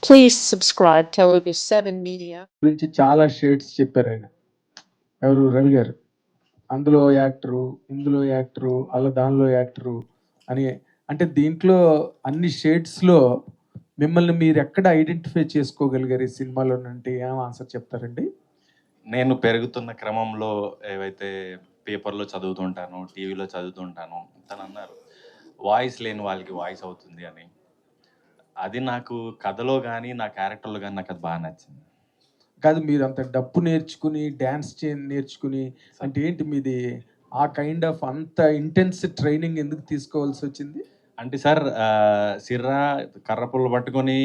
Please subscribe Telugu 7 Media. గురించి చాలా shades చెప్పారు ఆయన. ఎవరు? రవి గారు. అందులో యాక్టరు, ఇందులో యాక్టరు, అలా దానిలో యాక్టరు అని. అంటే దీంట్లో అన్ని షేడ్స్లో మిమ్మల్ని మీరు ఎక్కడ ఐడెంటిఫై చేసుకోగలిగారు ఈ సినిమాలో అంటే ఏం ఆన్సర్ చెప్తారండి? నేను పెరుగుతున్న క్రమంలో ఏవైతే పేపర్లో చదువుతుంటాను, టీవీలో చదువుతుంటాను, తను అన్నారు వాయిస్ లేని వాళ్ళకి వాయిస్ అవుతుంది అని. అది నాకు కథలో కానీ నా క్యారెక్టర్లో కానీ నాకు అది బాగా నచ్చింది. కాదు, మీరు అంత డప్పు నేర్చుకుని డ్యాన్స్ నేర్చుకుని అంటే ఏంటి మీది ఆ కైండ్ ఆఫ్ అంత ఇంటెన్స్ ట్రైనింగ్ ఎందుకు తీసుకోవాల్సి వచ్చింది? అంటే సార్ సిర్రా కర్రపుల్ల పట్టుకొని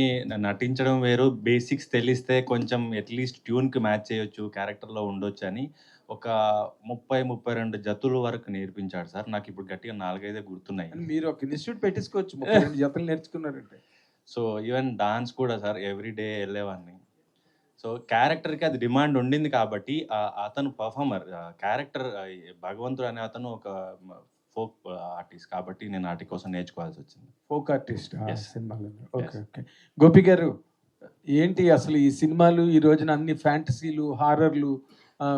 నటించడం వేరు, బేసిక్స్ తెలిస్తే కొంచెం అట్లీస్ట్ ట్యూన్కి మ్యాచ్ చేయొచ్చు, క్యారెక్టర్లో ఉండొచ్చు అని ఒక 30-32 జతుల వరకు నేర్పించాడు సార్. నాకు ఇప్పుడు గట్టిగా 4-5 గుర్తున్నాయి. మీరు ఒక ఇన్స్టిట్యూట్ పెట్టించుకోవచ్చు 32 జతలు నేర్చుకున్నారంటే. సో ఈవెన్ డాన్స్ కూడా సార్ ఎవ్రీడే వెళ్ళేవాడిని. సో క్యారెక్టర్కి అది డిమాండ్ ఉండింది కాబట్టి అతను పర్ఫార్మర్, క్యారెక్టర్ భగవంతుడు అనే అతను ఒక ఫోక్ ఆర్టిస్ట్ కాబట్టి నేను వాటి కోసం నేర్చుకోవాల్సి వచ్చింది. ఫోక్ ఆర్టిస్ట్ సినిమాలో. Okay okay. గోపి గారు, ఏంటి అసలు ఈ సినిమాలు ఈ రోజున అన్ని ఫ్యాంటసీలు, హారర్లు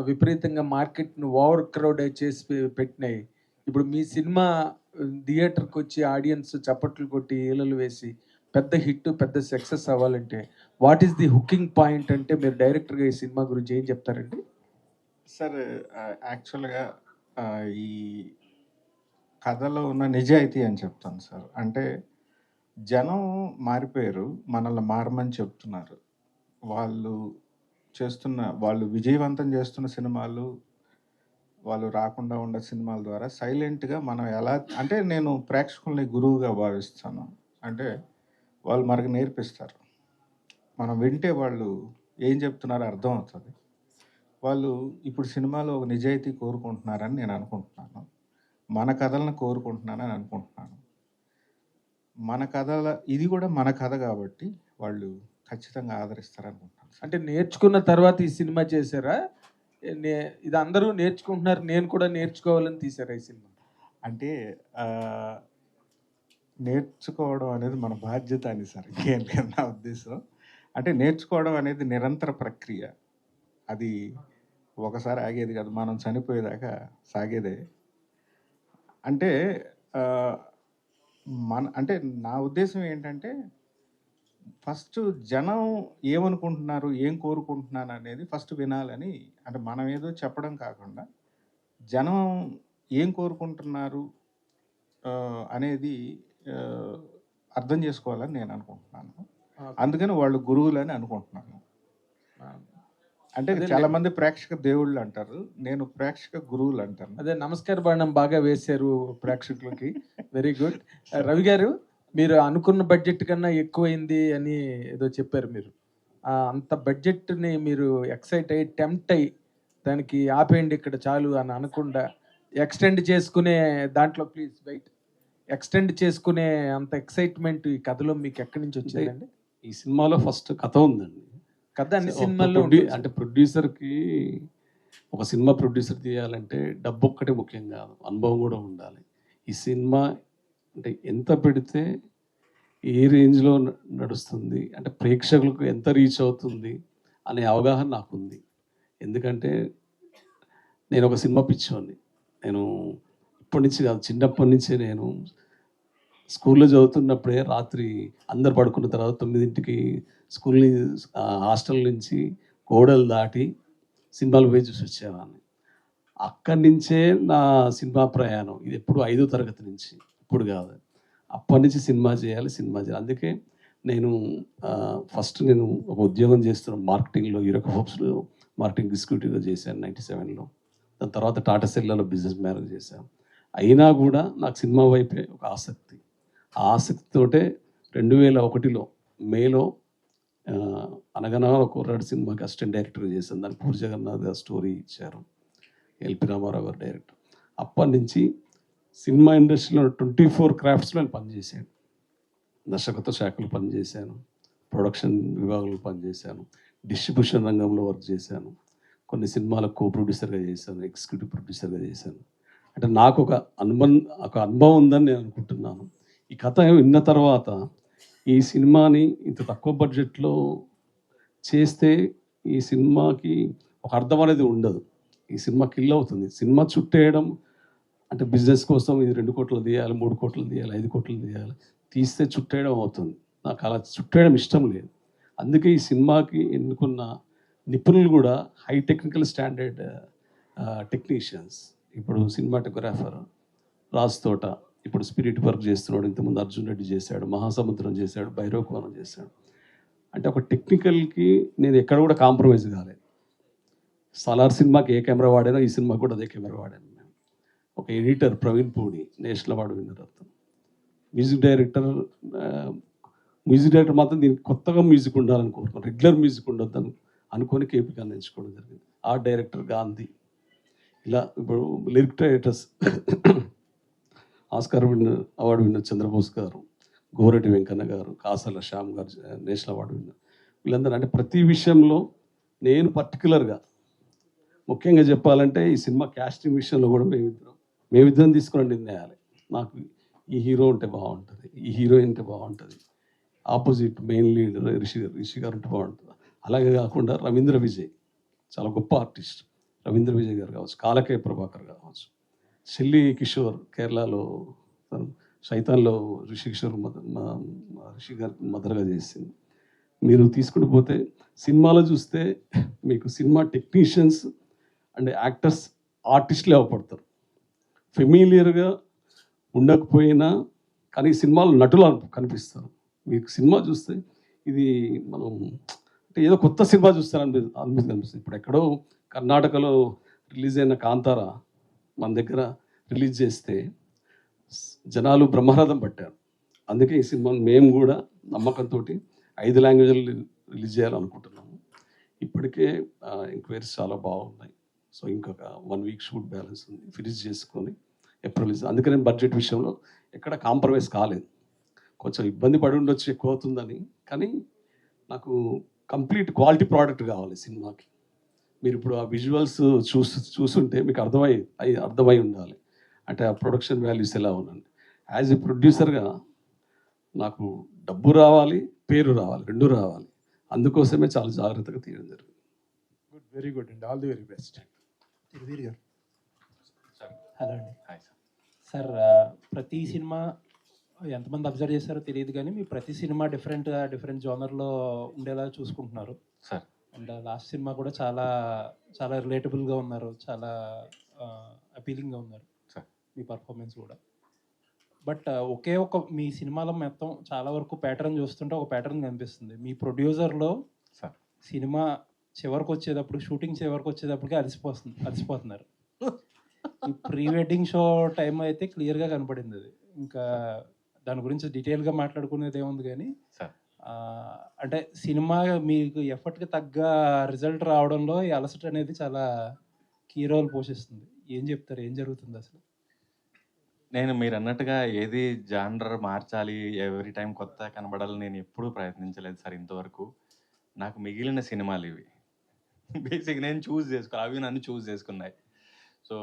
విపరీతంగా మార్కెట్ను ఓవర్ క్రౌడ్ చేసి పెట్టినాయి. ఇప్పుడు మీ సినిమా థియేటర్కి వచ్చి ఆడియన్స్ చప్పట్లు కొట్టి ఈలలు వేసి పెద్ద హిట్, పెద్ద సక్సెస్ అవ్వాలంటే what is the hooking point అంటే మీరు డైరెక్టర్గా ఈ సినిమా గురించి ఏం చెప్తారండి? సార్ యాక్చువల్గా ఈ కథలో ఉన్న నిజాయితీ అని చెప్తాను సార్. అంటే జనం మారిపోయారు, మనల్ని మారమని చెప్తున్నారు. వాళ్ళు విజయవంతం చేస్తున్న సినిమాలు, వాళ్ళు రాకుండా ఉన్న సినిమాల ద్వారా సైలెంట్గా మనం ఎలా అంటే నేను ప్రేక్షకుల్ని గురువుగా భావిస్తాను. అంటే వాళ్ళు మనకు నేర్పిస్తారు, మనం వింటే వాళ్ళు ఏం చెప్తున్నారో అర్థం అవుతుంది. వాళ్ళు ఇప్పుడు సినిమాలో ఒక నిజాయితీ కోరుకుంటున్నారని నేను అనుకుంటున్నాను, మన కథలను కోరుకుంటున్నానని అనుకుంటున్నాను. మన కథల ఇది కూడా మన కథ కాబట్టి వాళ్ళు ఖచ్చితంగా ఆదరిస్తారనుకుంటున్నాను. అంటే నేర్చుకున్న తర్వాత ఈ సినిమా చేశారా? ఇది అందరూ నేర్చుకుంటున్నారు, నేను కూడా నేర్చుకోవాలని తీశారా ఈ సినిమా? అంటే నేర్చుకోవడం అనేది మన బాధ్యత అని సార్, ఇంకేం లేదు నా ఉద్దేశం. అంటే నేర్చుకోవడం అనేది నిరంతర ప్రక్రియ, అది ఒకసారి ఆగేది కాదు, మనం చనిపోయేదాకా సాగేదే. అంటే అంటే నా ఉద్దేశం ఏంటంటే ఫస్ట్ జనం ఏమనుకుంటున్నారు, ఏం కోరుకుంటున్నాను అనేది ఫస్ట్ వినాలని. అంటే మనం ఏదో చెప్పడం కాకుండా జనం ఏం కోరుకుంటున్నారు అనేది అర్థం చేసుకోవాలని నేను అనుకుంటున్నాను. అందుకని వాళ్ళు గురువులని అనుకుంటున్నాను. అంటే చాలా మంది ప్రేక్షక దేవుళ్ళు అంటారు, నేను ప్రేక్షక గురువులు అంటాను. అదే నమస్కార బాణం బాగా వేశారు ప్రేక్షకులకి. Very good. రవి గారు, మీరు అనుకున్న బడ్జెట్ కన్నా ఎక్కువైంది అని ఏదో చెప్పారు మీరు. అంత బడ్జెట్ని మీరు ఎక్సైట్ అయ్యి టెంప్ట్ అయ్యి దానికి ఆపేయండి ఇక్కడ చాలు అని అనకుండా ఎక్స్టెండ్ చేసుకునే దాంట్లో, ప్లీజ్ వెయిట్, ఎక్స్టెండ్ చేసుకునే అంత ఎక్సైట్మెంట్ ఈ కథలో మీకు ఎక్కడి నుంచి వచ్చిందండి? ఈ సినిమాలో ఫస్ట్ కథ ఉందండి. కథ అన్ని సినిమాల్లో అంటే ప్రొడ్యూసర్కి ఒక సినిమా ప్రొడ్యూసర్ తీయాలంటే డబ్బు ఒక్కటే ముఖ్యం కాదు, అనుభవం కూడా ఉండాలి. ఈ సినిమా అంటే ఎంత పెడితే ఏ రేంజ్లో నడుస్తుంది, అంటే ప్రేక్షకులకు ఎంత రీచ్ అవుతుంది అనే అవగాహన నాకుంది. ఎందుకంటే నేను ఒక సినిమా పిచ్చోని. నేను ఇప్పటి నుంచి కాదు, చిన్నప్పటి నుంచే నేను స్కూల్లో చదువుతున్నప్పుడే రాత్రి అందరు పడుకున్న తర్వాత 9ంటికి స్కూల్ని హాస్టల్ నుంచి గోడలు దాటి సినిమాలు పోయి చూసి వచ్చేవాడిని. అక్కడి నుంచే నా సినిమా ప్రయాణం. ఇది ఎప్పుడు 5వ తరగతి నుంచి, ఇప్పుడు కాదు, అప్పటి నుంచి సినిమా చేయాలి. అందుకే నేను ఫస్ట్ నేను ఒక ఉద్యోగం చేస్తున్నాను మార్కెటింగ్లో, యూరో హోప్స్లో మార్కెటింగ్ ఎగ్జిక్యూటివ్గా చేశాను 97లో. దాని తర్వాత టాటా సెల్లలో బిజినెస్ మేనేజర్ చేశాను. అయినా కూడా నాకు సినిమా వైపే ఒక ఆసక్తి. ఆ ఆసక్తితోటే 2001లో మేలో అనగనా ఒక కుర్రాడు సినిమాకి అసిస్టెంట్ డైరెక్టర్గా చేశాను. దాన్ని పూరి జగన్నాథ్ గారు స్టోరీ ఇచ్చారు, ఎల్పి రామారావు గారు డైరెక్టర్. అప్పటి నుంచి సినిమా ఇండస్ట్రీలో 24 క్రాఫ్ట్స్లో నేను పనిచేశాను. దర్శకత్వ శాఖలో పనిచేశాను, ప్రొడక్షన్ విభాగంలో పనిచేశాను, డిస్ట్రిబ్యూషన్ రంగంలో వర్క్ చేశాను, కొన్ని సినిమాలకు కో ప్రొడ్యూసర్గా చేశాను, ఎగ్జిక్యూటివ్ ప్రొడ్యూసర్గా చేశాను. అంటే నాకు ఒక అనుభవం ఉందని నేను అనుకుంటున్నాను. ఈ కథ విన్న తర్వాత ఈ సినిమాని ఇంత తక్కువ బడ్జెట్లో చేస్తే ఈ సినిమాకి ఒక అర్థం అనేది ఉండదు. ఈ సినిమా కిల్ అవుతుంది. సినిమా చుట్టేయడం అంటే బిజినెస్ కోసం ఇది 2 కోట్లు తీయాలి, 3 కోట్లు తీయాలి, 5 కోట్లు తీయాలి, తీస్తే చుట్టేయడం అవుతుంది. నాకు అలా చుట్టేయడం ఇష్టం లేదు. అందుకే ఈ సినిమాకి ఎన్నుకున్న నిపుణులు కూడా హై టెక్నికల్ స్టాండర్డ్ టెక్నీషియన్స్. ఇప్పుడు సినిమాటోగ్రాఫర్ రాజ్ తోట ఇప్పుడు స్పిరిట్ వర్క్ చేస్తున్నాడు, ఇంతకుముందు అర్జున్ రెడ్డి చేశాడు, మహాసముద్రం చేశాడు, భైరవకోణం చేశాడు. అంటే ఒక టెక్నికల్కి నేను ఎక్కడ కూడా కాంప్రమైజ్ కాలేదు. సలార్ సినిమాకి ఏ కెమెరా వాడానో ఈ సినిమాకి కూడా అదే కెమెరా వాడాను. మేము ఒక editor Praveen Pudi national award winner అతను. మ్యూజిక్ డైరెక్టర్ మాత్రం దీనికి కొత్తగా మ్యూజిక్ ఉండాలని కోరుకున్నాను, రెగ్యులర్ మ్యూజిక్ ఉండొద్దని అనుకొని కేపీకాన్ని ఎంచుకోవడం జరిగింది. Art director Gandhi. ఇలా ఇప్పుడు lyric directors Oscar award winner Chandrabose గారు, గోరటి వెంకన్న గారు, కాసల శ్యామ్ గారు నేషనల్ అవార్డు విన్నర్. వీళ్ళందరూ అంటే ప్రతి విషయంలో నేను పర్టికులర్గా ముఖ్యంగా చెప్పాలంటే ఈ సినిమా క్యాస్టింగ్ విషయంలో కూడా మేమిద్దరం తీసుకున్న నిర్ణయాలు. నాకు ఈ హీరో ఉంటే బాగుంటుంది, ఈ హీరోయిన్ ఉంటే బాగుంటుంది, ఆపోజిట్ మెయిన్ లీడ్ రిషి గారు ఉంటే బాగుంటుంది. అలాగే కాకుండా రవీంద్ర విజయ్ చాలా గొప్ప ఆర్టిస్ట్, రవీంద్ర విజయ్ గారు కావచ్చు, కాలకే ప్రభాకర్ కావచ్చు, షెల్లి కిషోర్ కేరళలో శైతాన్లో రిషి గారు మదర్గా చేసింది. మీరు తీసుకుని పోతే సినిమాలో చూస్తే మీకు సినిమా టెక్నీషియన్స్ అండ్ యాక్టర్స్ ఆర్టిస్టులే అవపడతారు. ఫెమిలియర్గా ఉండకపోయినా కానీ సినిమాలు నటులు కనిపిస్తారు. మీకు సినిమా చూస్తే ఇది మనం అంటే ఏదో కొత్త సినిమా చూస్తారని అనిపిస్తుంది. ఇప్పుడు ఎక్కడో కర్ణాటకలో రిలీజ్ అయిన కాంతారా మన దగ్గర రిలీజ్ చేస్తే జనాలు బ్రహ్మరథం పట్టారు. అందుకే ఈ సినిమాను మేము కూడా నమ్మకంతో 5 లాంగ్వేజ్లు రిలీజ్ చేయాలనుకుంటున్నాము. ఇప్పటికే ఎంక్వైరీస్ చాలా బాగున్నాయి. సో ఇంకొక 1 వీక్ షూట్ బ్యాలెన్స్ ఉంది, ఫినిష్ చేసుకొని ఏప్రిల్. అందుకనే బడ్జెట్ విషయంలో ఎక్కడ కాంప్రమైజ్ కాలేదు. కొంచెం ఇబ్బంది పడి ఉండొచ్చు ఎక్కువ అవుతుందని, కానీ నాకు కంప్లీట్ క్వాలిటీ ప్రోడక్ట్ కావాలి సినిమాకి. మీరు ఇప్పుడు ఆ విజువల్స్ చూసుంటే మీకు అర్థమై ఉండాలి అంటే ఆ ప్రొడక్షన్ వాల్యూస్ ఎలా ఉందండి. యాజ్ ఎ ప్రొడ్యూసర్గా నాకు డబ్బు రావాలి, పేరు రావాలి, 2 రావాలి. అందుకోసమే చాలా జాగ్రత్తగా తీయడం జరిగింది. గుడ్, వెరీ గుడ్ అండి, all the very best. Thiruveer గారు. సార్ హలో అండి. Hi sir. సార్ ప్రతి సినిమా ఎంతమంది అబ్జర్వ్ చేస్తారో తెలియదు కానీ మీ ప్రతి సినిమా డిఫరెంట్ జోనర్లో ఉండేలా చూసుకుంటున్నారు సార్. అండ్ లాస్ట్ సినిమా కూడా చాలా చాలా రిలేటబుల్గా ఉన్నారు, చాలా అపీలింగ్గా ఉన్నారు సార్. మీ పర్ఫార్మెన్స్ కూడా. బట్ మీ సినిమాలో మొత్తం చాలా వరకు ప్యాటర్న్ చూస్తుంటే ఒక ప్యాటర్న్ కనిపిస్తుంది. మీ ప్రొడ్యూసర్లో సార్ సినిమా షూటింగ్ చివరికి వచ్చేటప్పటికి అలసిపోతున్నారు. ఈ ప్రీ వెడ్డింగ్ షో టైం అయితే క్లియర్గా కనపడింది అది. ఇంకా దాని గురించి డీటెయిల్గా మాట్లాడుకునేది ఏముంది కానీ సార్, అంటే సినిమా మీకు ఎఫర్ట్కి తగ్గ రిజల్ట్ రావడంలో ఈ అలసట అనేది చాలా కీ రోల్ పోషిస్తుంది. ఏం చెప్తారు, ఏం జరుగుతుంది అసలు? నేను మీరు అన్నట్టుగా ఏది జానర్ మార్చాలి, ఎవ్రీ టైం కొత్త కనబడాలని నేను ఎప్పుడూ ప్రయత్నించలేదు సార్ ఇంతవరకు. నాకు మిగిలిన సినిమాలు ఇవి బేసిక్ నేను అవి నన్ను చూస్ చేసుకున్నాయి. సో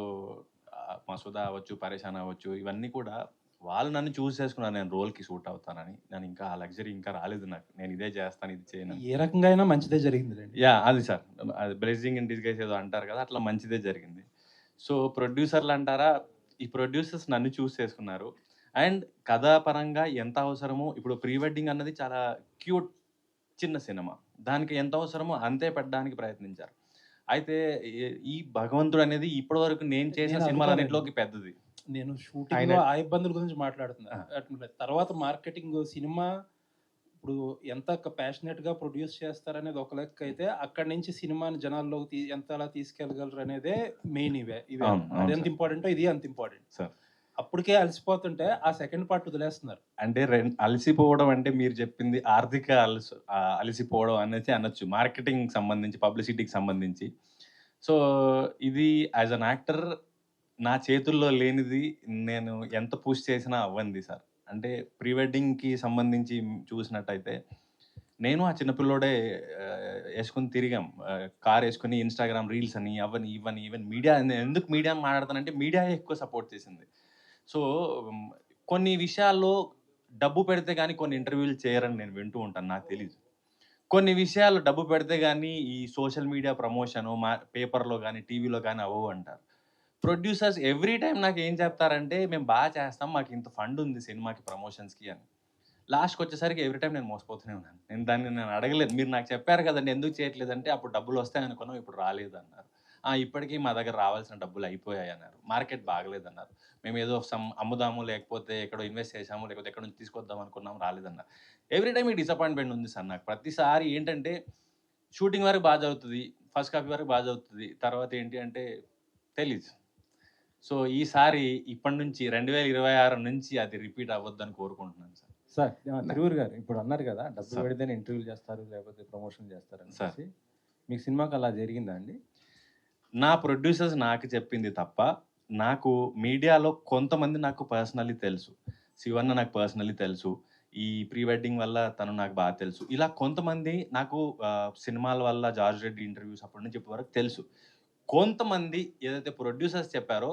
మసూదా అవ్వచ్చు, పరేషాన్ అవ్వచ్చు, ఇవన్నీ కూడా వాళ్ళు నన్ను చూస్ చేసుకున్నారు నేను రోల్కి సూట్ అవుతానని. నేను ఇంకా ఆ లగ్జరీ ఇంకా రాలేదు నాకు. నేను ఇదే చేస్తాను, ఇది చేయను. ఏ రకంగా అయినా మంచిదే జరిగింది. యా, అది సార్, అది బ్లెస్సింగ్ ఇన్ డిస్గైజ్ ఏదో అంటారు కదా, అట్లా మంచిదే జరిగింది. సో ప్రొడ్యూసర్లు అంటారా, ఈ ప్రొడ్యూసర్స్ నన్ను చూస్ చేసుకున్నారు. అండ్ కథాపరంగా ఎంత అవసరమో, ఇప్పుడు ప్రీ వెడ్డింగ్ అన్నది చాలా క్యూట్ చిన్న సినిమా, దానికి ఎంత అవసరమో అంతే పెట్టడానికి ప్రయత్నించారు. అయితే ఈ భగవంతుడు అనేది ఇప్పటి వరకు నేను చేసిన సినిమాలన్నింటిలోకి పెద్దది. నేను షూటింగ్ ఆ ఇబ్బందుల గురించి మాట్లాడుతున్నా. తర్వాత మార్కెటింగ్ సినిమా ఇప్పుడు ఎంత ప్యాషనెట్ గా ప్రొడ్యూస్ చేస్తారనేది ఒక లెక్క అయితే, అక్కడి నుంచి సినిమాని జనాల్లోకి ఎంత అలా తీసుకెళ్ళగలరు అనేదే మెయిన్. ఇవే అది ఎంత ఇంపార్టెంట్, ఇది అంత ఇంపార్టెంట్ సార్. అప్పటికే అలసిపోతుంటే ఆ సెకండ్ పార్ట్ వదిలేస్తున్నారు. అంటే అలసిపోవడం అంటే మీరు చెప్పింది ఆర్థిక అలసిపోవడం అనేది అనొచ్చు, మార్కెటింగ్ సంబంధించి, పబ్లిసిటీకి సంబంధించి. సో ఇది యాజ్ అన్ యాక్టర్ నా చేతుల్లో లేనిది, నేను ఎంత పుష్ చేసినా అవ్వంది సార్. అంటే ప్రీ వెడ్డింగ్కి సంబంధించి చూసినట్టయితే నేను ఆ చిన్నపిల్లోడే వేసుకుని తిరిగాం, కార్ వేసుకుని ఇన్స్టాగ్రామ్ రీల్స్ అని అవని ఇవని. ఈవెన్ మీడియా, ఎందుకు మీడియా మాట్లాడతానంటే మీడియా ఎక్కువ సపోర్ట్ చేసింది. సో కొన్ని విషయాల్లో డబ్బు పెడితే కానీ కొన్ని ఇంటర్వ్యూలు చేయరని నేను వింటూ ఉంటాను, నాకు తెలీదు. కొన్ని విషయాలు డబ్బు పెడితే కానీ ఈ సోషల్ మీడియా ప్రమోషను పేపర్లో కానీ టీవీలో కానీ అవ్వవు అంటారు. ప్రొడ్యూసర్స్ ఎవ్రీ టైం నాకు ఏం చెప్తారంటే మేము బాగా చేస్తాం, మాకు ఇంత ఫండ్ ఉంది సినిమాకి ప్రమోషన్స్కి అని. లాస్ట్కి వచ్చేసరికి ఎవ్రీ టైం నేను మోసపోతూనే ఉన్నాను. నేను అడగలేదు, మీరు నాకు చెప్పారు కదండి ఎందుకు చేయట్లేదంటే అప్పుడు డబ్బులు వస్తాయి అనుకున్నాం, ఇప్పుడు రాలేదు అన్నారు. ఇప్పటికీ మా దగ్గర రావాల్సిన డబ్బులు అయిపోయాయి అన్నారు, మార్కెట్ బాగలేదన్నారు, మేము ఏదో అమ్ముదాము లేకపోతే ఎక్కడో ఇన్వెస్ట్ చేసాము లేకపోతే ఎక్కడ నుంచి తీసుకొద్దాం అనుకున్నాం రాలేదన్నారు. ఎవ్రీ టైం ఈ డిసప్పాయింట్మెంట్ ఉంది సార్ నాకు. ప్రతిసారి ఏంటంటే షూటింగ్ వరకు బాగా జరుగుతుంది, ఫస్ట్ కాపీ వరకు బాగా జరుగుతుంది, తర్వాత ఏంటి అంటే తెలీదు. సో ఈసారి ఇప్పటి నుంచి 2026 నుంచి అది రిపీట్ అవ్వద్దని కోరుకుంటున్నాను సార్. సార్ తిరువురు గారు ఇప్పుడు అన్నారు కదా డబ్బులు పెడితేనే ఇంటర్వ్యూలు చేస్తారు లేకపోతే ప్రమోషన్ చేస్తారు అని. మీకు సినిమాకి అలా జరిగిందా అండి? నా ప్రొడ్యూసర్స్ నాకు చెప్పింది తప్ప నాకు మీడియాలో కొంతమంది నాకు పర్సనల్లీ తెలుసు. శివన్న నాకు పర్సనల్లీ తెలుసు, ఈ ప్రీ వెడ్డింగ్ వల్ల తను నాకు బాగా తెలుసు. ఇలా కొంతమంది నాకు సినిమాల వల్ల జార్జ్ రెడ్డి ఇంటర్వ్యూస్ అప్పటి నుంచి ఇప్పటి వరకు తెలుసు. కొంతమంది ఏదైతే ప్రొడ్యూసర్స్ చెప్పారో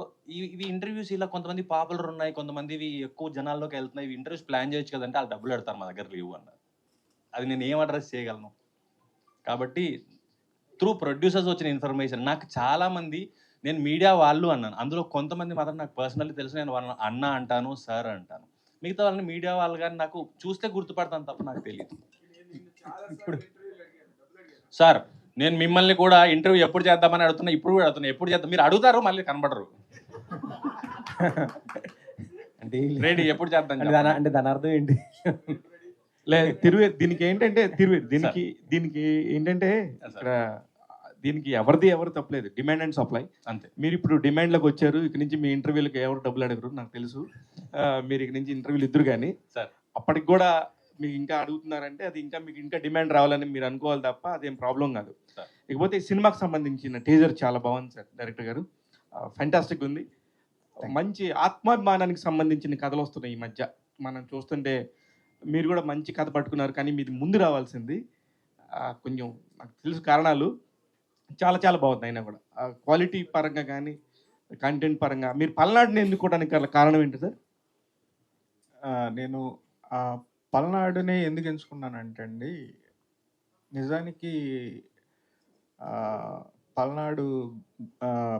ఇవి ఇంటర్వ్యూస్ ఇలా కొంతమంది పాపులర్ ఉన్నాయి, కొంతమంది ఇవి ఎక్కువ జనాల్లోకి వెళ్తున్నాయి, ఇవి ఇంటర్వ్యూస్ ప్లాన్ చేయొచ్చు కదంటే వాళ్ళు డబ్బులు పెడతారు, మా దగ్గర లేవు అన్నారు. అది నేను ఏం అడ్రస్ చేయగలను? కాబట్టి త్రూ ప్రొడ్యూసర్స్ వచ్చిన ఇన్ఫర్మేషన్ నాకు చాలామంది, నేను మీడియా వాళ్ళు అన్నాను, అందులో కొంతమంది మాత్రం నాకు పర్సనల్లీ తెలుసు, నేను వాళ్ళని అన్న అంటాను, సార్ అంటాను. మిగతా వాళ్ళని మీడియా వాళ్ళు కానీ నాకు చూస్తే గుర్తుపడతాను తప్ప నాకు తెలియదు. ఇప్పుడు సార్ నేను మిమ్మల్ని కూడా ఇంటర్వ్యూ ఎప్పుడు చేద్దామని అడుగుతున్నా, ఇప్పుడు కూడా అడుగుతున్నా ఎప్పుడు చేద్దాం, మీరు అడుగుతారు మళ్ళీ కనబడరు. అంటే రెడీ ఎప్పుడు చేద్దాం అంటే దాని అర్థం ఏంటి? దీనికి ఏంటంటే దీనికి ఏంటంటే ఇక్కడ దీనికి ఎవరు తప్పలేదు, డిమాండ్ అండ్ సప్లై అంతే. మీరు ఇప్పుడు డిమాండ్లోకి వచ్చారు, ఇక్కడ నుంచి మీ ఇంటర్వ్యూలకు ఎవరు డబ్బులు అడగరు నాకు తెలుసు. మీరు ఇక్కడ నుంచి ఇంటర్వ్యూలు ఇద్దరు కానీ సార్ అప్పటికి కూడా మీకు ఇంకా అడుగుతున్నారంటే అది ఇంకా మీకు ఇంకా డిమాండ్ రావాలని మీరు అనుకోవాలి తప్ప అదేం ప్రాబ్లం కాదు. ఇకపోతే ఈ సినిమాకి సంబంధించిన టీజర్ చాలా బాగుంది సార్, డైరెక్టర్ గారు ఫ్యాంటాస్టిక్ ఉంది. మంచి ఆత్మాభిమానానికి సంబంధించిన కథలు వస్తున్నాయి ఈ మధ్య మనం చూస్తుంటే. మీరు కూడా మంచి కథ పట్టుకున్నారు, కానీ మీది ముందు రావాల్సింది. కొంచెం నాకు తెలుసు కారణాలు, చాలా చాలా బాగుంది. అయినా కూడా క్వాలిటీ పరంగా కానీ కంటెంట్ పరంగా మీరు పల్నాడుని ఎన్నుకోవడానికి కారణం ఏంటి సార్? నేను పల్నాడునే ఎందుకు ఎంచుకున్నానంటే అండి, నిజానికి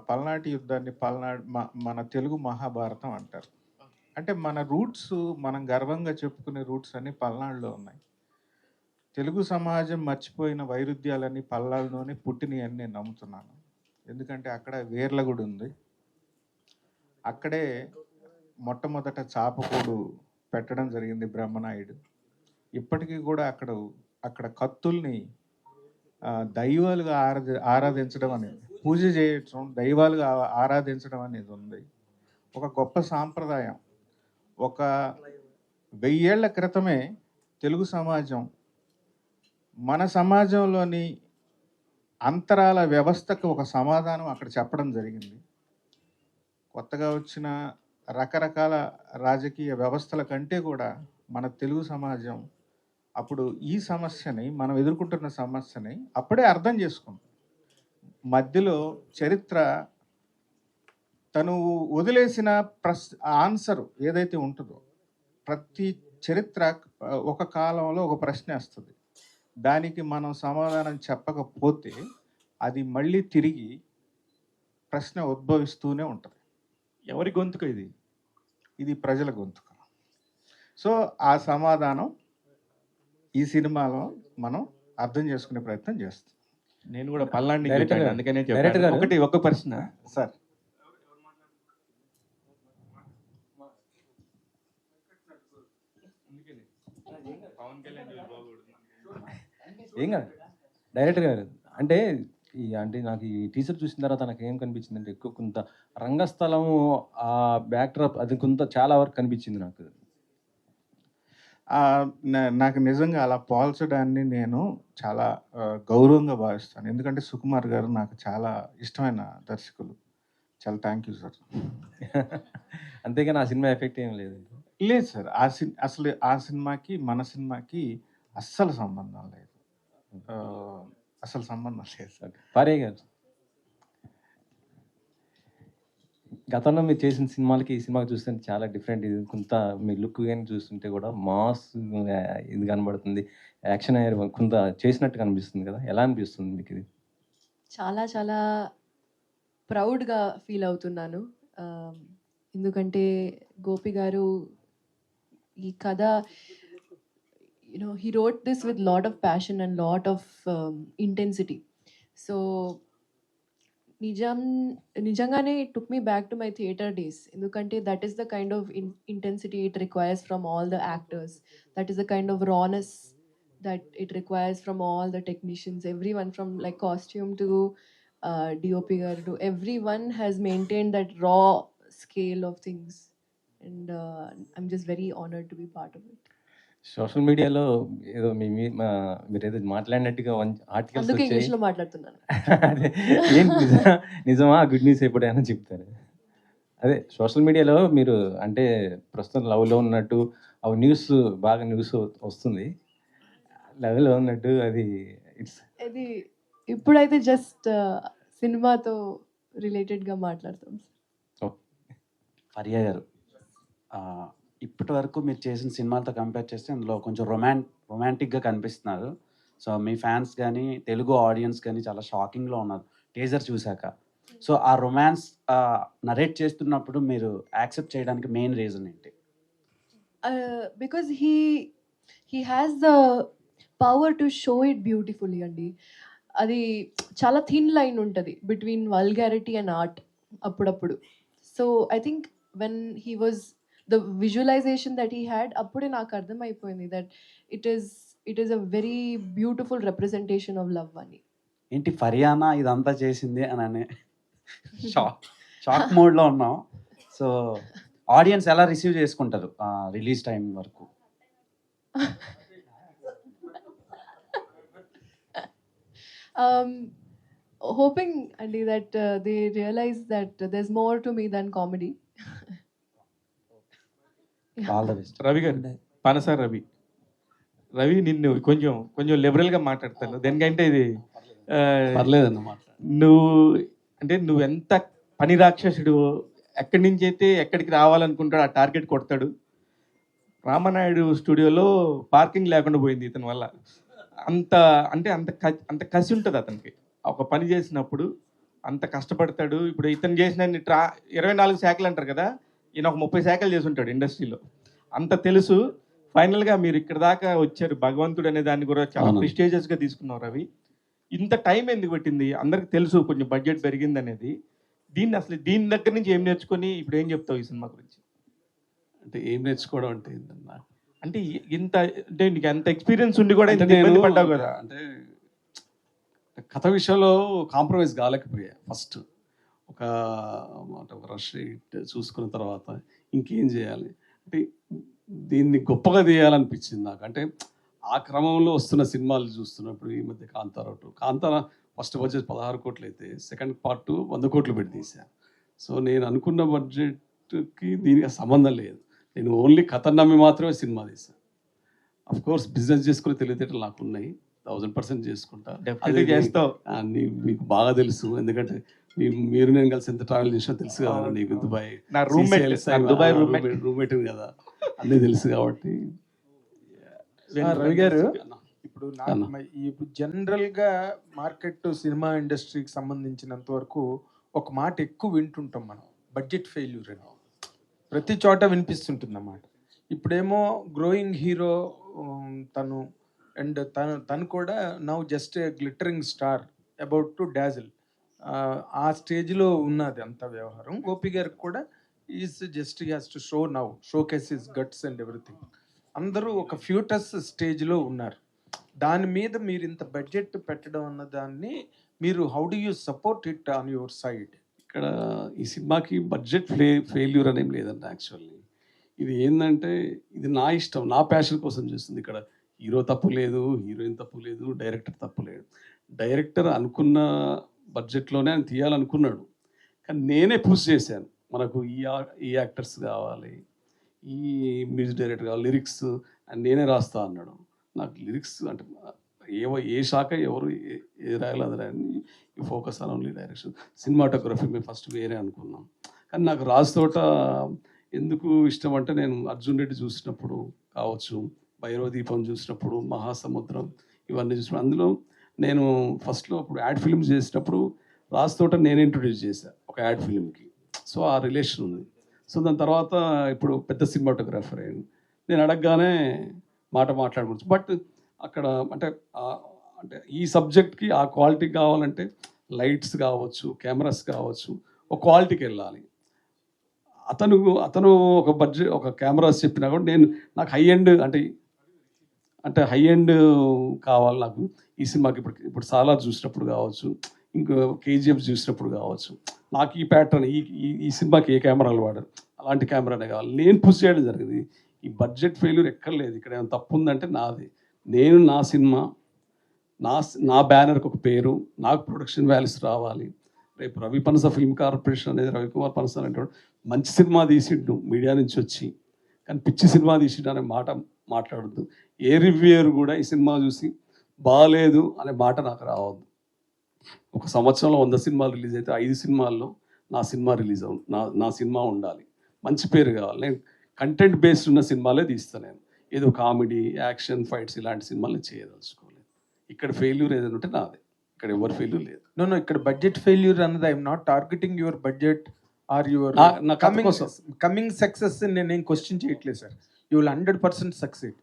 పల్నాటి యుద్ధాన్ని మన తెలుగు మహాభారతం అంటారు. అంటే మన రూట్స్, మనం గర్వంగా చెప్పుకునే రూట్స్ అన్నీ పల్నాడులో ఉన్నాయి. తెలుగు సమాజం మర్చిపోయిన వైరుధ్యాలన్నీ పల్నాడులోనే పుట్టినవి అని నేను నమ్ముతున్నాను. ఎందుకంటే అక్కడ వేర్లగూడు ఉంది, అక్కడే మొట్టమొదట చాపకూడు పెట్టడం జరిగింది బ్రహ్మనాయుడు. ఇప్పటికీ కూడా అక్కడ కత్తుల్ని దైవాలుగా ఆరాధించడం అనేది, పూజ చేయటం, దైవాలుగా ఆరాధించడం అనేది ఉంది. ఒక గొప్ప సాంప్రదాయం. ఒక 1000 ఏళ్ల క్రితమే తెలుగు సమాజం మన సమాజంలోని అంతరాల వ్యవస్థకు ఒక సమాధానం అక్కడ చెప్పడం జరిగింది. కొత్తగా వచ్చిన రకరకాల రాజకీయ వ్యవస్థల కంటే కూడా మన తెలుగు సమాజం అప్పుడు ఈ సమస్యని, మనం ఎదుర్కొంటున్న సమస్యని అప్పుడే అర్థం చేసుకుంది. మధ్యలో చరిత్ర తను వదిలేసిన ఆన్సర్ ఏదైతే ఉంటుందో, ప్రతి చరిత్ర ఒక కాలంలో ఒక ప్రశ్న వస్తుంది, దానికి మనం సమాధానం చెప్పకపోతే అది మళ్ళీ తిరిగి ప్రశ్న ఉద్భవిస్తూనే ఉంటుంది. ఎవరి గొంతుక ఇది? ఇది ప్రజల గొంతుక. సో ఆ సమాధానం ఈ సినిమాలో మనం అర్థం చేసుకునే ప్రయత్నం చేస్తాం. నేను కూడా పల్నాడు డైరెక్టర్ గారు, అందుకనే డైరెక్టర్ గారు. ఒక ప్రశ్న సార్. ఏం కాదు డైరెక్టర్ గారు, అంటే నాకు ఈ టీజర్ చూసిన తర్వాత నాకు ఏం కనిపించింది అంటే, ఎక్కువ కొంత రంగస్థలము ఆ బ్యాక్డ్రాప్ అది కొంత చాలా వరకు కనిపించింది నాకు. నాకు నిజంగా అలా పోల్చడాన్ని నేను చాలా గౌరవంగా భావిస్తాను. ఎందుకంటే సుకుమార్ గారు నాకు చాలా ఇష్టమైన దర్శకులు. చాలా థ్యాంక్ యూ సార్. అంతేగాని ఆ సినిమా ఎఫెక్ట్ ఏం లేదు. లేదు సార్, అసలు ఆ సినిమాకి మన సినిమాకి అస్సలు సంబంధం లేదు, అసలు సంబంధం లేదు సార్. పారే గారు, గతంలో మీరు చేసిన సినిమాలకి ఈ సినిమాకి చూస్తుంటే చాలా డిఫరెంట్. ఇది కొంత మీ లుక్ కానీ చూస్తుంటే కూడా మాస్ ఇది కనబడుతుంది. యాక్షన్ కొంత చేసినట్టు కనిపిస్తుంది కదా, ఎలా అనిపిస్తుంది మీకు ఇది? చాలా చాలా ప్రౌడ్‌గా ఫీల్ అవుతున్నాను. ఎందుకంటే గోపి గారు ఈ కథ he wrote this with lot of passion and lot of intensity. So నిజంగానే it took me back to my theater days. ఎందుకంటే that is the kind of intensity it requires from all the actors. That is the kind of rawness that it requires from all the technicians. Everyone from like costume to DOP garu to everyone has maintained that raw scale of things. And I'm just very honored to be part of it. Social మీడియాలో ఏదో మీరేదో మాట్లాడినట్టుగా articles అందుకే వచ్చాయి. ఇంగ్లీష్లో మాట్లాడుతున్నాను. అదే ఏం నిజమా గుడ్ న్యూస్ ఎప్పుడైనా చెప్తారు? అదే సోషల్ మీడియాలో మీరు అంటే ప్రస్తుతం లవ్లో ఉన్నట్టు అవి న్యూస్ బాగా న్యూస్ వస్తుంది, లవ్లో ఉన్నట్టు అది ఇట్స్ ఇది ఇప్పుడైతే జస్ట్ సినిమాతో రిలేటెడ్గా మాట్లాడతాం. ఫరియా గారు, ఇప్పటి వరకు మీరు చేసిన సినిమాలతో కంపేర్ చేస్తే అందులో కొంచెం రొమాంటిక్గా కనిపిస్తున్నారు. సో మీ ఫ్యాన్స్ కానీ తెలుగు ఆడియన్స్ కానీ చాలా షాకింగ్లో ఉన్నారు టీజర్ చూశాక. సో ఆ రొమాన్స్ నరేట్ చేస్తున్నప్పుడు మీరు యాక్సెప్ట్ చేయడానికి మెయిన్ రీజన్ ఏంటి? Because he has the power to show it beautifully అండి. అది చాలా థిన్ లైన్ ఉంటుంది బిట్వీన్ వల్గారిటీ అండ్ ఆర్ట్ అప్పుడప్పుడు. So I think when he was the visualization that he had, appude నాకు అర్థమైపోయింది that it is a very beautiful representation of love అని. ఏంటి ఫరియానా ఇదంతా చేసింది అని షాక్ మోడ్లో ఉన్నాం. సో ఆడియన్స్ ఎలా రిసీవ్ చేసుకుంటారు రిలీజ్ టైం వరకు? Hoping అండి that they realize that there's more to me than comedy. All the best. Ravi గారు, పనసార్ రవి నిన్ను కొంచెం లిబరల్గా మాట్లాడతాను. దేనికంటే ఇది పర్లేదన్నమాట. నువ్వు ఎంత పని రాక్షసుడు, ఎక్కడి నుంచి అయితే ఎక్కడికి రావాలనుకుంటాడు ఆ టార్గెట్ కొడతాడు. రామనాయుడు స్టూడియోలో పార్కింగ్ లేకుండా పోయింది ఇతని వల్ల. అంత కసి ఉంటుంది అతనికి. ఒక పని చేసినప్పుడు అంత కష్టపడతాడు. ఇప్పుడు ఇతను చేసిన 24 శాఖలు అంటారు కదా, ఈయన ఒక 30 శాఖలు చేసి ఉంటాడు ఇండస్ట్రీలో. అంత తెలుసు. ఫైనల్గా మీరు ఇక్కడ దాకా వచ్చారు. భగవంతుడు అనే దాన్ని కూడా చాలా ప్రిస్టేజియస్గా తీసుకున్నారు రవి. ఇంత టైం ఎందుకు పెట్టింది? అందరికి తెలుసు కొంచెం బడ్జెట్ పెరిగింది అనేది. దీని దగ్గర నుంచి ఏం నేర్చుకొని ఇప్పుడు ఏం చెప్తావు ఈ సినిమా గురించి? అంటే ఏం నేర్చుకోవడం అంటే ఏంటన్నా, అంటే నీకు ఎంత ఎక్స్పీరియన్స్ ఉండి కూడా ఇంత ఇబ్బంది పడ్డావు కదా. అంటే కథ విషయంలో కాంప్రమైజ్ కాలేకపోయా. ఫస్ట్ ఒక రష్ చూసుకున్న తర్వాత ఇంకేం చేయాలి అంటే దీన్ని గొప్పగా తీయాలనిపించింది నాకు. అంటే ఆ క్రమంలో వస్తున్న సినిమాలు చూస్తున్నప్పుడు ఈ మధ్య కాంతార ఫస్ట్ బడ్జెట్ 16 కోట్లు అయితే సెకండ్ పార్ట్ 100 కోట్లు పెట్టి తీశాను. సో నేను అనుకున్న బడ్జెట్కి దీనికి సంబంధం లేదు. నేను ఓన్లీ కథ నమ్మి మాత్రమే సినిమా తీశాను. అఫ్ కోర్స్ బిజినెస్ చేసుకునే తెలివితేటలు నాకు ఉన్నాయి, 1000% చేసుకుంటా. చేస్తావు మీకు బాగా తెలుసు, ఎందుకంటే మీరు నేను కలిసి ఎంత ట్రావెల్ చేసినా తెలుసు కదా నీకు. దుబాయ్ రూమ్మేట్ కదా, అన్నీ తెలుసు కాబట్టి. రవి గారు, ఇప్పుడు ఇప్పుడు జనరల్గా మార్కెట్ సినిమా ఇండస్ట్రీకి సంబంధించినంత వరకు ఒక మాట ఎక్కువ వింటుంటాం మనం, బడ్జెట్ ఫెయిల్యూర్ అని ప్రతి చోట వినిపిస్తుంటుంది అన్నమాట. ఇప్పుడేమో గ్రోయింగ్ హీరో తను, అండ్ తను కూడా now just a glittering star about to Dazzle, ఆ స్టేజ్లో ఉన్నది అంత వ్యవహారం. గోపి గారికి కూడా is just has to show case his guts and everything. అందరూ ఒక ఫ్యూటస్ స్టేజ్లో ఉన్నారు. దాని మీద మీరు ఇంత బడ్జెట్ పెట్టడం అన్న దాన్ని మీరు how do you support it on your side? ఇక్కడ ఈ సినిమాకి బడ్జెట్ ఫెయిల్యూర్ అనేం లేదండి. యాక్చువల్లీ ఇది ఏంటంటే ఇది నా ఇష్టం, నా ప్యాషన్ కోసం చేస్తుంది. ఇక్కడ హీరో తప్పు లేదు, హీరోయిన్ తప్పు లేదు, డైరెక్టర్ తప్పు లేదు. డైరెక్టర్ అనుకున్న బడ్జెట్లోనే ఆయన తీయాలనుకున్నాడు, కానీ నేనే పుష్ చేశాను. మనకు ఈ యాక్టర్స్ కావాలి, ఈ మ్యూజిక్ డైరెక్టర్ కావాలి, లిరిక్స్ అని నేనే రాస్తా అన్నాడు. నాకు లిరిక్స్ అంటే ఏ శాఖ ఎవరు ఏ రాయాలి అది రాయని, focus on only direction. Cinematography మేము ఫస్ట్ వేరే అనుకున్నాం, కానీ నాకు రాజ్ తోట ఎందుకు ఇష్టం అంటే, నేను అర్జున్ రెడ్డి చూసినప్పుడు కావచ్చు, భైరవ దీపం చూసినప్పుడు, మహాసముద్రం ఇవన్నీ చూసినప్పుడు, అందులో నేను ఫస్ట్లో అప్పుడు యాడ్ ఫిల్మ్స్ చేసినప్పుడు రాజ్ తోట నేను ఇంట్రొడ్యూస్ చేశాను ఒక యాడ్ ఫిల్మ్కి. సో ఆ రిలేషన్ ఉంది. సో దాని తర్వాత ఇప్పుడు పెద్ద సినిమాటోగ్రాఫర్ అయ్యాను. నేను అడగగానే మాట్లాడుకోవచ్చు. బట్ అక్కడ అంటే అంటే ఈ సబ్జెక్ట్కి ఆ క్వాలిటీ కావాలంటే లైట్స్ కావచ్చు, కెమెరాస్ కావచ్చు, ఒక క్వాలిటీకి వెళ్ళాలి. అతను ఒక బడ్జెట్ ఒక కెమెరాస్ చెప్పినా కూడా నాకు హై ఎండ్ అంటే హై ఎండ్ కావాలి నాకు ఈ సినిమాకి. ఇప్పుడు సాలార్ చూసినప్పుడు కావచ్చు, ఇంకో కేజీఎఫ్ చూసినప్పుడు కావచ్చు, నాకు ఈ ప్యాటర్న్ ఈ సినిమాకి ఏ కెమెరాలు వాడారు అలాంటి కెమెరానే కావాలి. నేను పుష్ చేయడం జరిగింది. ఈ బడ్జెట్ ఫెయిల్యూర్ ఎక్కర్లేదు. ఇక్కడ ఏమైనా తప్పు ఉందంటే నాది. నేను నా సినిమా నా బ్యానర్కి ఒక పేరు, నాకు ప్రొడక్షన్ వాల్యూస్ రావాలి. రేపు రవి పనస ఫిల్మ్ కార్పొరేషన్ అనేది రవికుమార్ పనస అంటే మంచి సినిమా తీసిండు మీడియా నుంచి వచ్చి, కానీ పిచ్చి సినిమా తీసిండు అనే మాట మాట్లాడద్దు. ఏ రివ్యూయర్ కూడా ఈ సినిమా చూసి బాగాలేదు అనే మాట నాకు రావద్దు. ఒక సంవత్సరంలో 100 సినిమాలు రిలీజ్ అయితే 5 సినిమాల్లో నా సినిమా రిలీజ్ నా సినిమా ఉండాలి. మంచి పేరు కావాలి. నేను కంటెంట్ బేస్డ్ ఉన్న సినిమాలే తీస్తాను. నేను ఏదో కామెడీ, యాక్షన్, ఫైట్స్ ఇలాంటి సినిమాలు చేయదలుచుకోలేదు. ఇక్కడ ఫెయిల్యూర్ ఏదైనా ఉంటే నాదే. ఇక్కడ ఎవరు ఫెయిల్యూర్ లేదు. నో ఇక్కడ బడ్జెట్ ఫెయిల్యూర్ అన్నది I'm not targeting your budget or your coming success నేనేం క్వశ్చన్ చేయట్లేదు సార్. You will 100% succeed.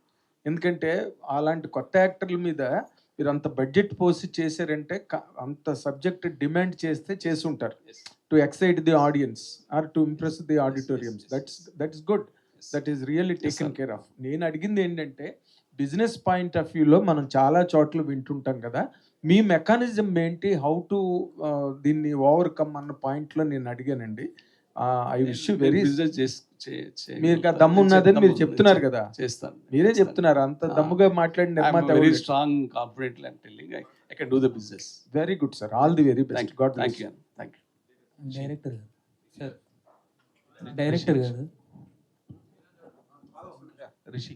ఎందుకంటే అలాంటి కొత్త యాక్టర్ల మీద మీరు అంత బడ్జెట్ పోసి చేశారంటే అంత సబ్జెక్ట్ డిమాండ్ చేసి ఉంటారు to excite the audience or to impress the auditoriums. That's good. That is really taken care of. నేను అడిగింది ఏంటంటే బిజినెస్ పాయింట్ ఆఫ్ వ్యూలో మనం చాలా చోట్ల వింటుంటాం కదా, మీ మెకానిజం ఏంటి, హౌ టు దీన్ని ఓవర్కమ్ అన్న పాయింట్లో నేను అడిగానండి. ఐ విష్ యూ వెరీ మీరు దమ్ము ఉన్నదని మీరు చెప్తున్నారు కదా, చేస్తాను. మీరే చెప్తున్నారు అంత దమ్ముగా మాట్లాడిన నిర్మాత. Very strong confidently I am telling I can do the business. Very good sir. All the very best. God thank you. Director గారు సార్, డైరెక్టర్ గారు రిషి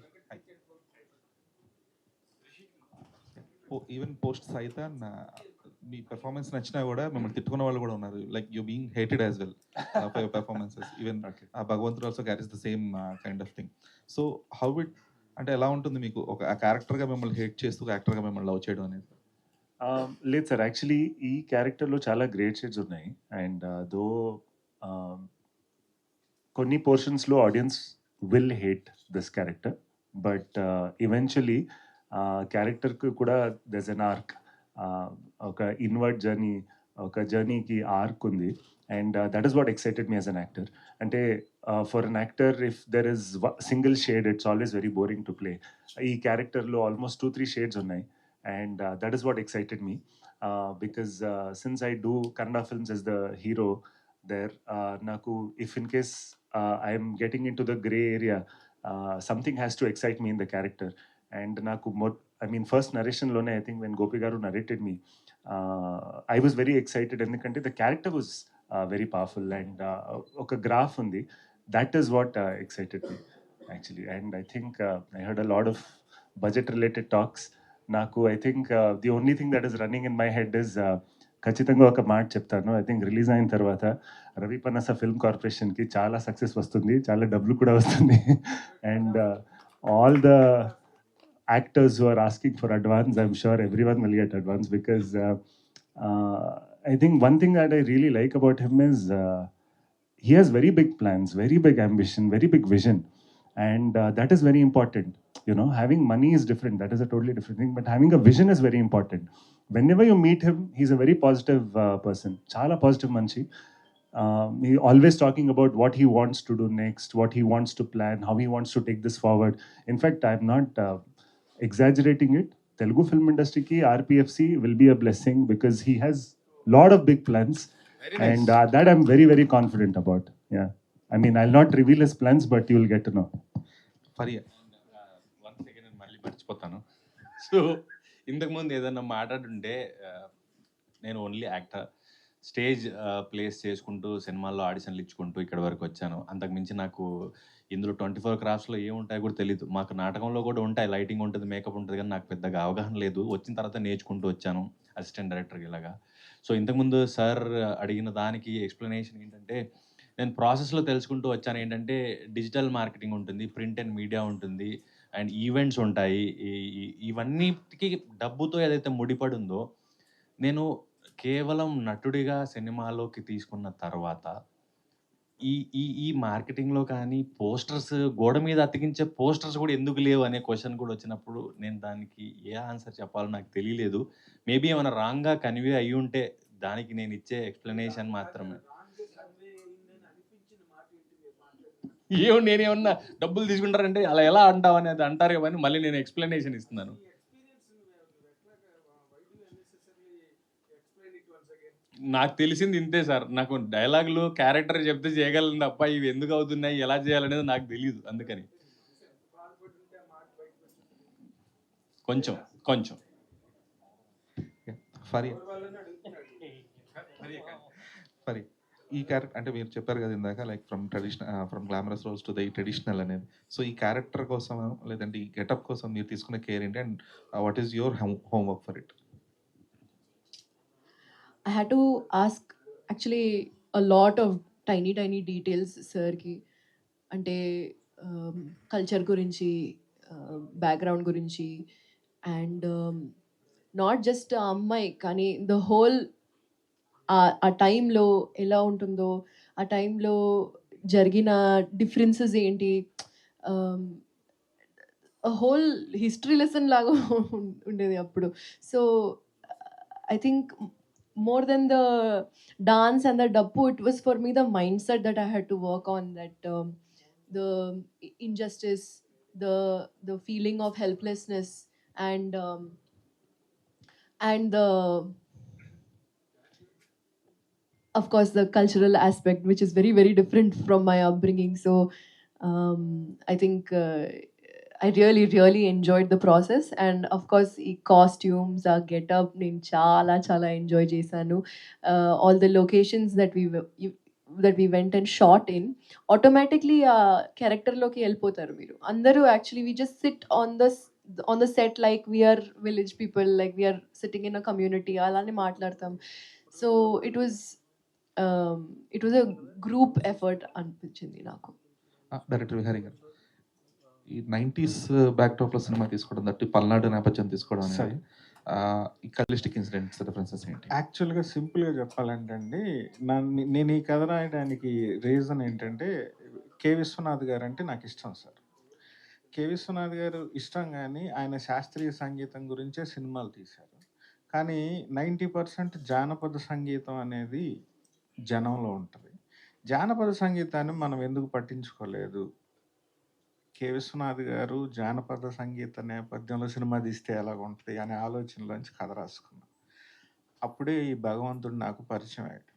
ఈవెన్ పోస్ట్ సైత మీ పెర్ఫార్మెన్స్ నచ్చినా కూడా మిమ్మల్ని తిట్టుకున్న వాళ్ళు కూడా ఉన్నారు. Like you being hated as well for your performances. Even భగవంతుడు also carries the same kind of thing. So how it అంటే ఎలా ఉంటుంది మీకు ఒక క్యారెక్టర్గా మిమ్మల్ని హేట్ చేస్తూ యాక్టర్గా మిమ్మల్ని లవ్ చేయడం అనేది? లేదు సార్, యాక్చువల్లీ ఈ క్యారెక్టర్లో చాలా గ్రేట్ షేడ్స్ ఉన్నాయి. అండ్ దో కొన్ని పోర్షన్స్లో audience will hate this character, but eventually క్యారెక్టర్కి కూడా దెస్ ఎన్ ఆర్క్, ఒక ఇన్వర్డ్ జర్నీ, ఒక జర్నీకి ఆర్క్ ఉంది. And that is what excited me as an actor. అంటే for an actor if there is single shade it's always very boring to play. ఈ క్యారెక్టర్లో almost 2-3 shades ఉన్నాయి. And that is what excited me, because since I do Kannada films as the hero there, naku if in case I am getting into the gray area, something has to excite me in the character. And naku I mean first narration lone I think when Gopi garu narrated me, I was very excited endukante the character was very powerful and oka graph undi. That is what excited me actually. And I think I heard a lot of budget related talks. నాకు I think the only thing that is running in my head is, ఖచ్చితంగా ఒక మాట చెప్తాను, I think release అయిన తర్వాత రవి పనస film కార్పొరేషన్కి చాలా సక్సెస్ వస్తుంది, చాలా డబ్బులు కూడా వస్తుంది. And all the actors who are asking for advance, I'm sure every one will get advance, because I think one thing that I really like about him is he has very big plans, very big ambition, very big vision, and that is very important. You know, having money is different, that is a totally different thing, but having a vision is very important. Whenever you meet him, he's a very positive person, chala positive manchi. He always talking about what he wants to do next, what he wants to plan, how he wants to take this forward. In fact, I'm not exaggerating it. Telugu film industry ki RPFC will be a blessing because he has lot of big plans. Very nice. And that I'm very, very confident about. Yeah. I mean, I'll not reveal his plans, but you will get to know. Faria. 1 second నేను మళ్ళీ మర్చిపోతాను. So ఇంతకుముందు ఏదన్నా మాట్లాడుంటే, నేను only actor, stage place చేసుకుంటూ సినిమాల్లో ఆడిషన్లు ఇచ్చుకుంటూ ఇక్కడ వరకు వచ్చాను. అంతకుమించి నాకు ఇందులో 24 క్రాఫ్ట్స్లో ఏముంటాయో కూడా తెలియదు. మాకు నాటకంలో కూడా ఉంటాయి, లైటింగ్ ఉంటుంది, మేకప్ ఉంటుంది, కానీ నాకు పెద్దగా అవగాహన లేదు. వచ్చిన తర్వాత నేర్చుకుంటూ వచ్చాను అసిస్టెంట్ డైరెక్టర్కి ఇలాగా. సో ఇంతకుముందు సార్ అడిగిన దానికి ఎక్స్ప్లెనేషన్ ఏంటంటే, నేను ప్రాసెస్లో తెలుసుకుంటూ వచ్చాను ఏంటంటే డిజిటల్ మార్కెటింగ్ ఉంటుంది, ప్రింట్ అండ్ మీడియా ఉంటుంది, అండ్ ఈవెంట్స్ ఉంటాయి. ఇవన్నిటికీ డబ్బుతో ఏదైతే ముడిపడి ఉందో, నేను కేవలం నటుడిగా సినిమాలోకి తీసుకున్న తర్వాత ఈ ఈ ఈ మార్కెటింగ్లో కానీ పోస్టర్స్, గోడ మీద అతికించే పోస్టర్స్ కూడా ఎందుకు లేవు అనే క్వశ్చన్ కూడా వచ్చినప్పుడు నేను దానికి ఏ ఆన్సర్ చెప్పాలో నాకు తెలియలేదు. మేబీ ఏమైనా రాంగ్గా కన్వే అయ్యి ఉంటే దానికి నేను ఇచ్చే ఎక్స్ప్లెనేషన్ మాత్రమే. నేనేమన్నా డబ్బులు తీసుకుంటారంటే అలా ఎలా అంటావు అనేది అంటారు కానీ మళ్ళీ నేను ఎక్స్ప్లెనేషన్ ఇస్తున్నాను. నాకు తెలిసింది ఇంతే సార్. నాకు డైలాగులు క్యారెక్టర్ చెప్తే చేయగలను తప్ప ఇవి ఎందుకు అవుతున్నాయి, ఎలా చేయాలనేది నాకు తెలియదు. అందుకని కొంచెం కొంచెం ఫరీ ఈ క్యారెక్టర్ అంటే మీరు చెప్పారు కదా ఇందాక, like from glamorous roles to the traditional అనేది. సో ఈ క్యారెక్టర్ కోసం లేదంటే ఈ గెటప్ కోసం మీరు తీసుకునే కేర్ ఏంటి, and what is your homework for it? I had to ask actually a lot of tiny details sirki, ante culture gurinchi, background gurinchi, and not just ammai kani the whole ఆ టైంలో ఎలా ఉంటుందో, ఆ టైంలో జరిగిన differences ఏంటి, whole history lesson లాగా ఉండేది అప్పుడు. So I think more than the dance and the dappu, it was for me the mindset that I had to work on, that the injustice, the feeling of helplessness, and the, of course, the cultural aspect, which is very different from my upbringing. So I think I really enjoyed the process, and of course ఈ costumes, ఆ getup నేను చాలా enjoy చేశాను. All the locations that we went and shot in, automatically ఆ క్యారెక్టర్లోకి వెళ్ళిపోతారు మీరు అందరూ. Actually we just sit on the set like we are village people, like we are sitting in a community, అలానే మాట్లాడతాం. So it was a group effort అనిపించింది నాకు. Director Vihari గారు, ఈ 90s బ్యాక్డ్రాప్లో సినిమా తీసుకోవడం, దట్టి పల్నాడు నేపథ్యం తీసుకోవడం అనేది ఈ కల్లిస్టిక్ ఇన్సిడెంట్స్ రిఫరెన్సెస్ ఏంటి? యాక్చువల్గా సింపుల్గా చెప్పాలంటే అండి, నేను ఈ కథ రాయడానికి రీజన్ ఏంటంటే, కె విశ్వనాథ్ గారు అంటే నాకు ఇష్టం సార్. కె విశ్వనాథ్ గారు ఇష్టం, కానీ ఆయన శాస్త్రీయ సంగీతం గురించే సినిమాలు తీశారు. కానీ 90% జానపద సంగీతం అనేది జనంలో ఉంటుంది. జానపద సంగీతాన్ని మనం ఎందుకు పట్టించుకోలేదు? కె విశ్వనాథ్ గారు జానపద సంగీత నేపథ్యంలో సినిమా తీస్తే ఎలాగ ఉంటుంది అనే ఆలోచనలోంచి కథ రాసుకున్నాం. అప్పుడే ఈ భగవంతుడు నాకు పరిచయం అయ్యాడు.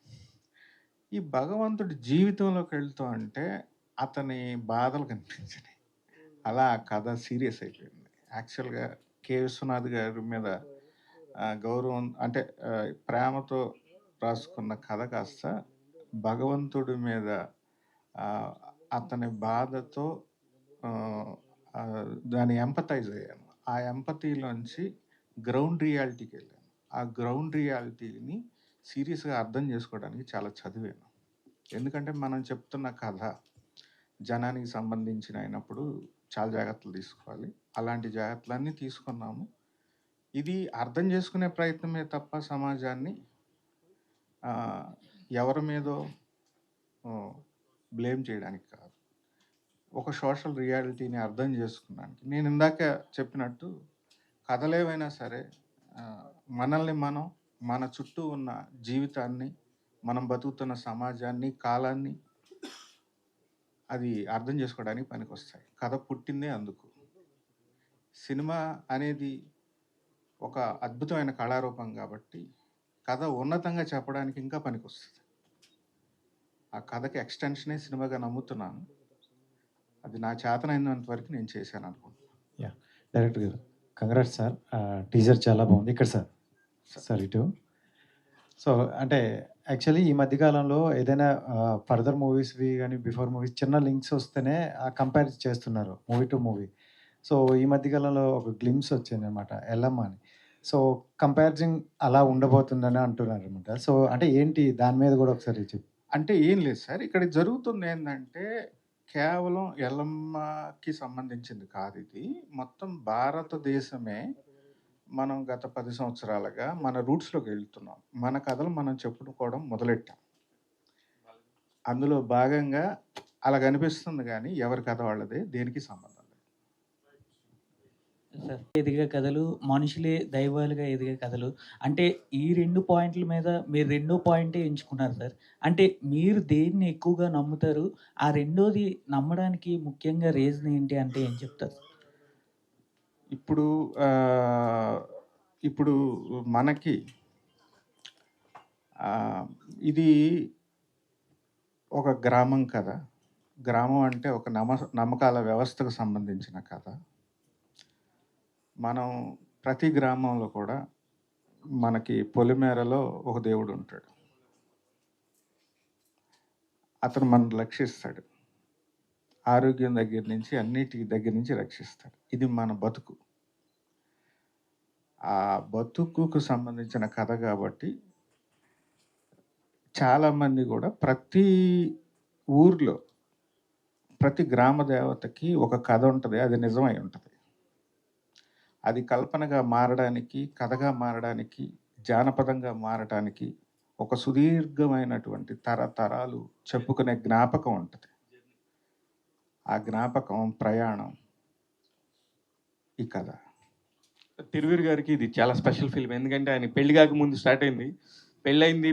ఈ భగవంతుడి జీవితంలోకి వెళ్తూ అంటే అతని బాధలు కనిపించినాయి. అలా ఆ కథ సీరియస్ అయిపోయింది. యాక్చువల్గా కె విశ్వనాథ్ గారి మీద గౌరవం అంటే ప్రేమతో రాసుకున్న కథ కాస్త భగవంతుడి మీద అతని బాధతో దాన్ని ఎంపతైజ్ అయ్యాను. ఆ ఎంపతీలోంచి గ్రౌండ్ రియాలిటీకి వెళ్ళాను. ఆ గ్రౌండ్ రియాలిటీని సీరియస్గా అర్థం చేసుకోవడానికి చాలా చదివాను. ఎందుకంటే మనం చెప్తున్న కథ జనానికి సంబంధించిన అయినప్పుడు చాలా జాగ్రత్తలు తీసుకోవాలి. అలాంటి జాగ్రత్తలన్నీ తీసుకున్నాము. ఇది అర్థం చేసుకునే ప్రయత్నమే తప్ప సమాజాన్ని ఎవరి మీదో బ్లేమ్ చేయడానికి కాదు. ఒక సోషల్ రియాలిటీని అర్థం చేసుకున్నానికి. నేను ఇందాక చెప్పినట్టు కథలేవైనా సరే మనల్ని మనం, మన చుట్టూ ఉన్న జీవితాన్ని, మనం బతుకుతున్న సమాజాన్ని, కాలాన్ని అది అర్థం చేసుకోవడానికి పనికొస్తాయి. కథ పుట్టిందే అందుకు. సినిమా అనేది ఒక అద్భుతమైన కళారూపం కాబట్టి కథ ఉన్నతంగా చెప్పడానికి ఇంకా పనికొస్తుంది. ఆ కథకి ఎక్స్టెన్షనే సినిమాగా నమ్ముతున్నాను. అది నా చేతనైనంత వరకు నేను చేశాను అనుకుంటున్నాను. డైరెక్టర్ గారు కంగ్రాట్స్ సార్. టీజర్ చాలా బాగుంది. ఇక్కడ సార్ ఇటు. సో అంటే యాక్చువల్లీ ఈ మధ్యకాలంలో ఏదైనా ఫర్దర్ మూవీస్వి కానీ బిఫోర్ మూవీస్ చిన్న లింక్స్ వస్తేనే కంపేర్ చేస్తున్నారు మూవీ టు మూవీ. సో ఈ మధ్యకాలంలో ఒక గ్లిమ్స్ వచ్చింది అనమాట, ఎల్లమ్మ అని. సో కంపారిజన్ అలా ఉండబోతుందని అంటున్నారు అనమాట. సో అంటే ఏంటి దాని మీద కూడా ఒకసారి చెప్పు. అంటే ఏం లేదు సార్. ఇక్కడ జరుగుతుంది ఏందంటే, కేవలం ఎల్లమ్మకి సంబంధించింది కాదు ఇది. మొత్తం భారతదేశమే మనం గత 10 సంవత్సరాలుగా మన రూట్స్‌లోకి వెళ్తున్నాం. మన కథలు మనం చెప్పుకోవడం మొదలెట్టాం. అందులో భాగంగా అలాగ అనిపిస్తుంది గానీ, ఎవరి కథ వాళ్ళదే. దేనికి సంబంధం లేదు. సార్ ఎదిగే కథలు, మనుషులే దైవాలుగా ఎదిగే కథలు. అంటే ఈ 2 పాయింట్ల మీద మీరు రెండో పాయింటే ఎంచుకున్నారు సార్. అంటే మీరు దేన్ని ఎక్కువగా నమ్ముతారు? ఆ రెండోది నమ్మడానికి ముఖ్యంగా రీజన్ ఏంటి అంటే ఏం చెప్తారు? ఇప్పుడు ఇప్పుడు మనకి ఇది ఒక గ్రామం కథ. గ్రామం అంటే ఒక నమ్మకాల వ్యవస్థకు సంబంధించిన కథ. మనం ప్రతి గ్రామంలో కూడా మనకి పొలిమేరలో ఒక దేవుడు ఉంటాడు. అతను మనల్ని రక్షిస్తాడు. ఆరోగ్యం దగ్గర నుంచి అన్నిటి దగ్గర నుంచి రక్షిస్తాడు. ఇది మన బతుకు. ఆ బతుకుకు సంబంధించిన కథ కాబట్టి చాలామంది కూడా ప్రతి ఊర్లో ప్రతి గ్రామ దేవతకి ఒక కథ ఉంటుంది. అది నిజమై ఉంటుంది. అది కల్పనగా మారడానికి, కథగా మారడానికి, జానపదంగా మారడానికి ఒక సుదీర్ఘమైనటువంటి తరతరాలు చెప్పుకునే జ్ఞాపకం ఉంటుంది. ఆ జ్ఞాపకం, ప్రయాణం ఈ కథ. తిరువీర్ గారికి ఇది చాలా స్పెషల్ ఫిల్మ్. ఎందుకంటే ఆయన పెళ్లి కాక ముందు స్టార్ట్ అయింది. పెళ్ళయింది